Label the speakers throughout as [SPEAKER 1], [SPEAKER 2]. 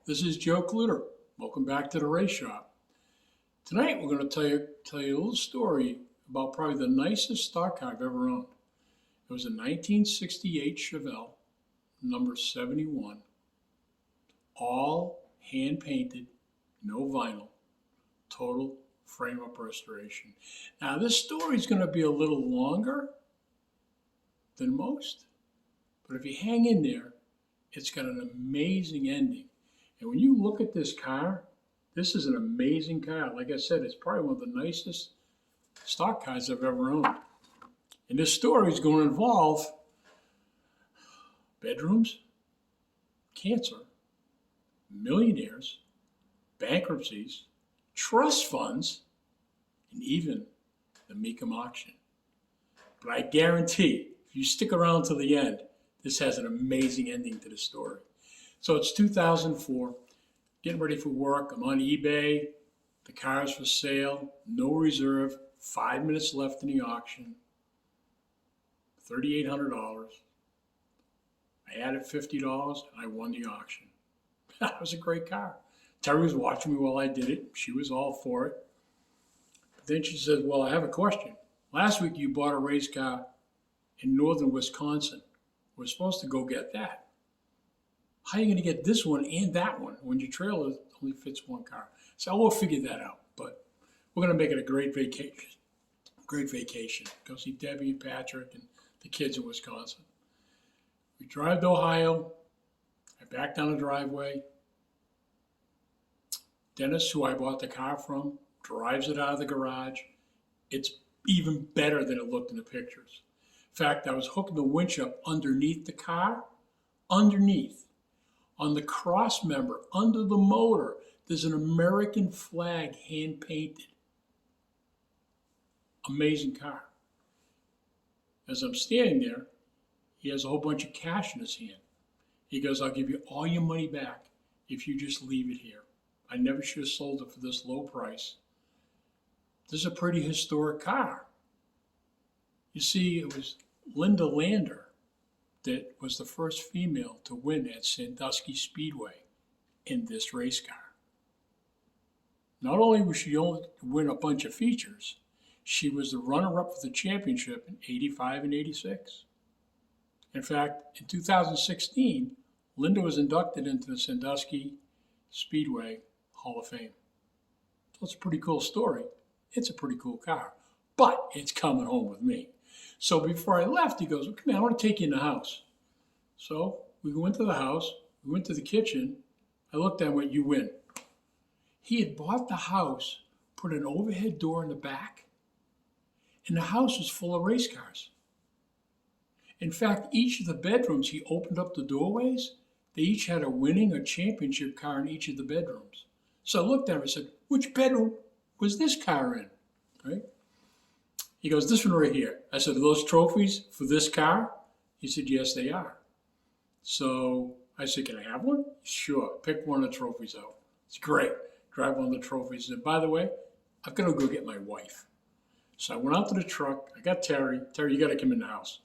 [SPEAKER 1] This is Joe Kluter. Welcome back to the Race Shop. Tonight we're going to tell you a little story about probably the nicest stock car I've ever owned. It was a 1968 Chevelle, number 71, all hand painted, no vinyl, total frame up restoration. Now this story is going to be a little longer than most, but if you hang in there, it's got an amazing ending. And when you look at this car, this is an amazing car. Like I said, it's probably one of the nicest stock cars I've ever owned. And this story is going to involve bedrooms, cancer, millionaires, bankruptcies, trust funds, and even the Mecum Auction. But I guarantee, if you stick around to the end, this has an amazing ending to the story. So it's 2004, getting ready for work. I'm on eBay. The car's for sale, no reserve, 5 minutes left in the auction, $3,800. I added $50 and I won the auction. That was a great car. Terry was watching me while I did it. She was all for it. But then she said, well, I have a question. Last week you bought a race car in northern Wisconsin. We're supposed to go get that. How are you going to get this one and that one when your trailer only fits one car? So we'll figure that out. But we're going to make it a great vacation. Great vacation. Go see Debbie and Patrick and the kids in Wisconsin. We drive to Ohio. I back down the driveway. Dennis, who I bought the car from, drives it out of the garage. It's even better than it looked in the pictures. In fact, I was hooking the winch up underneath the car. Underneath. On the cross member, under the motor, there's an American flag hand painted. Amazing car. As I'm standing there, he has a whole bunch of cash in his hand. He goes, I'll give you all your money back if you just leave it here. I never should have sold it for this low price. This is a pretty historic car. You see, it was Linda Lander that was the first female to win at Sandusky Speedway in this race car. Not only was she able to win a bunch of features, she was the runner-up for the championship in 85 and 86. In fact, in 2016, Linda was inducted into the Sandusky Speedway Hall of Fame. So it's a pretty cool story. It's a pretty cool car, but it's coming home with me. So before I left, he goes, well, come here, I want to take you in the house. So we went to the house, we went to the kitchen. I looked at him and went, you win. He had bought the house, put an overhead door in the back, and the house was full of race cars. In fact, each of the bedrooms, he opened up the doorways. They each had a winning or championship car in each of the bedrooms. So I looked at him and said, which bedroom was this car in? Right? He goes, this one right here. I said, are those trophies for this car? He said, yes, they are. So I said, can I have one? Sure. Pick one of the trophies out. It's great. Drive one of the trophies. And by the way, I've got to go get my wife. So I went out to the truck. I got Terry. Terry, you got to come in the house.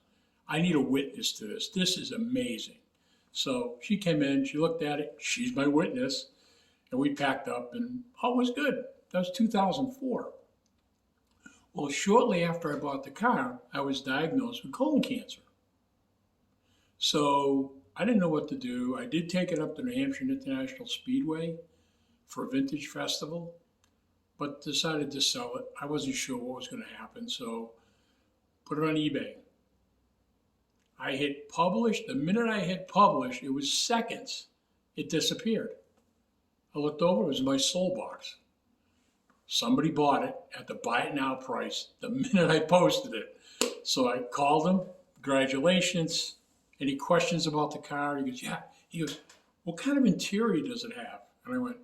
[SPEAKER 1] I need a witness to this. This is amazing. So she came in. She looked at it. She's my witness. And we packed up, and all was good. That was 2004. Well, shortly after I bought the car, I was diagnosed with colon cancer. So I didn't know what to do. I did take it up to New Hampshire International Speedway for a vintage festival, but decided to sell it. I wasn't sure what was going to happen, so put it on eBay. I hit publish. The minute I hit publish, it was seconds. It disappeared. I looked over, it was in my soul box. Somebody bought it at the buy it now price the minute I posted it. So I called him, congratulations. Any questions about the car? He goes, yeah. He goes, what kind of interior does it have? And I went,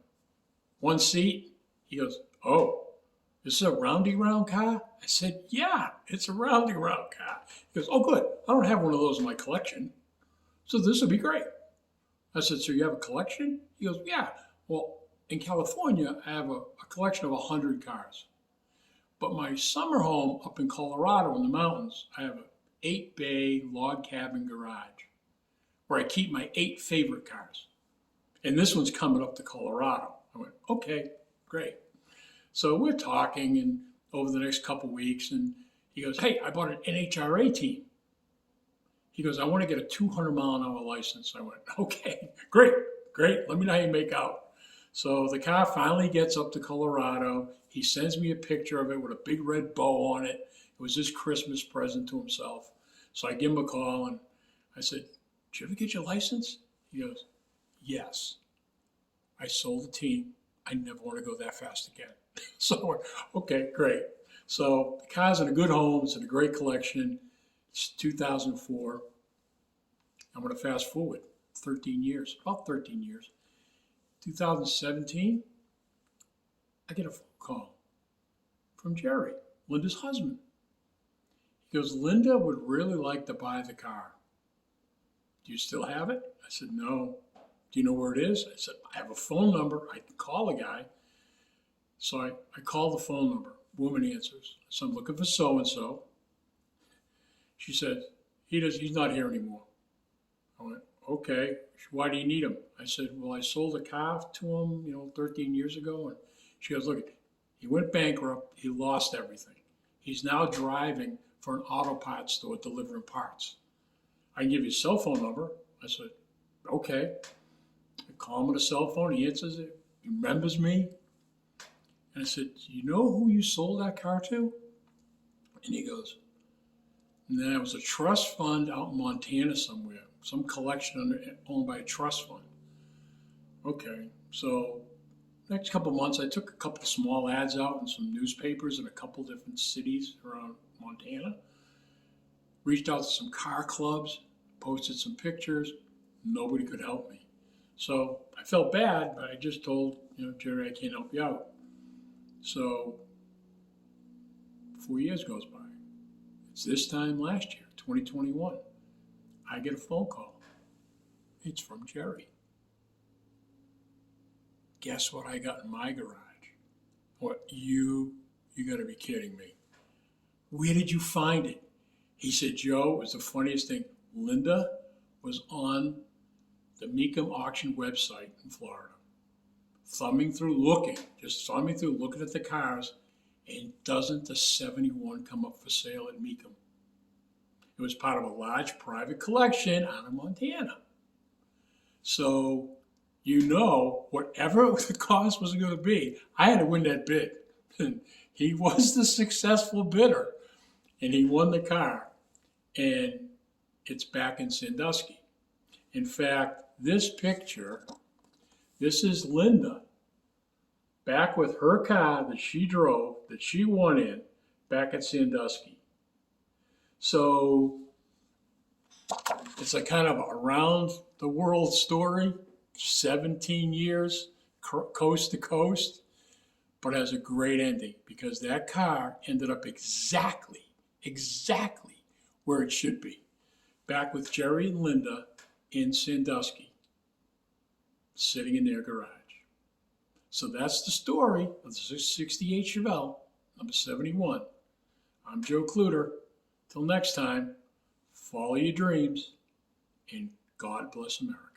[SPEAKER 1] one seat? He goes, oh, this is a roundy round car? I said, yeah, it's a roundy round car. He goes, oh, good. I don't have one of those in my collection. So this would be great. I said, so you have a collection? He goes, yeah. Well, in California, I have a collection of 100 cars. But my summer home up in Colorado in the mountains, I have an 8-bay log cabin garage where I keep my 8 favorite cars. And this one's coming up to Colorado. I went, okay, great. So we're talking and over the next couple of weeks, and he goes, hey, I bought an NHRA team. He goes, I want to get a 200-mile-an-hour license. I went, okay, great. Let me know how you make out. So the car finally gets up to Colorado. He sends me a picture of it with a big red bow on it. It was his Christmas present to himself. So I give him a call, and I said, did you ever get your license? He goes, yes. I sold the team. I never want to go that fast again. So, okay, great. So the car's in a good home. It's in a great collection. It's 2004. I'm going to fast forward 13 years, about 13 years. 2017, I get a phone call from Jerry, Linda's husband. He goes, Linda would really like to buy the car. Do you still have it? I said, no. Do you know where it is? I said, I have a phone number. I can call the guy. So I call the phone number. Woman answers. I said, I'm looking for so-and-so. She said, he's not here anymore. I went, okay. Why do you need him? I said, well, I sold a car to him, 13 years ago. And she goes, look, he went bankrupt. He lost everything. He's now driving for an auto parts store delivering parts. I can give you a cell phone number. I said, okay. I call him on a cell phone. He answers it. He remembers me. And I said, do you know who you sold that car to? And he goes, no, it was a trust fund out in Montana somewhere, some collection owned by a trust fund. Okay, so next couple of months, I took a couple of small ads out in some newspapers in a couple different cities around Montana. Reached out to some car clubs, posted some pictures. Nobody could help me. So I felt bad, but I just told, Jerry, I can't help you out. So 4 years goes by. It's this time last year, 2021. I get a phone call. It's from Jerry. Guess what I got in my garage? What, you got to be kidding me. Where did you find it? He said, Joe, it was the funniest thing. Linda was on the Mecum Auction website in Florida, thumbing through, looking at the cars, and doesn't the 71 come up for sale at Mecum? It was part of a large private collection out of Montana. So, whatever the cost was going to be, I had to win that bid. And he was the successful bidder, and he won the car. And it's back in Sandusky. In fact, this picture, this is Linda back with her car that she drove, that she won in, back at Sandusky. So it's a kind of around the world story, 17 years, coast to coast, but has a great ending because that car ended up exactly where it should be. Back with Jerry and Linda in Sandusky, sitting in their garage. So that's the story of the 68 Chevelle, number 71. I'm Joe Kluter. Till next time, follow your dreams, and God bless America.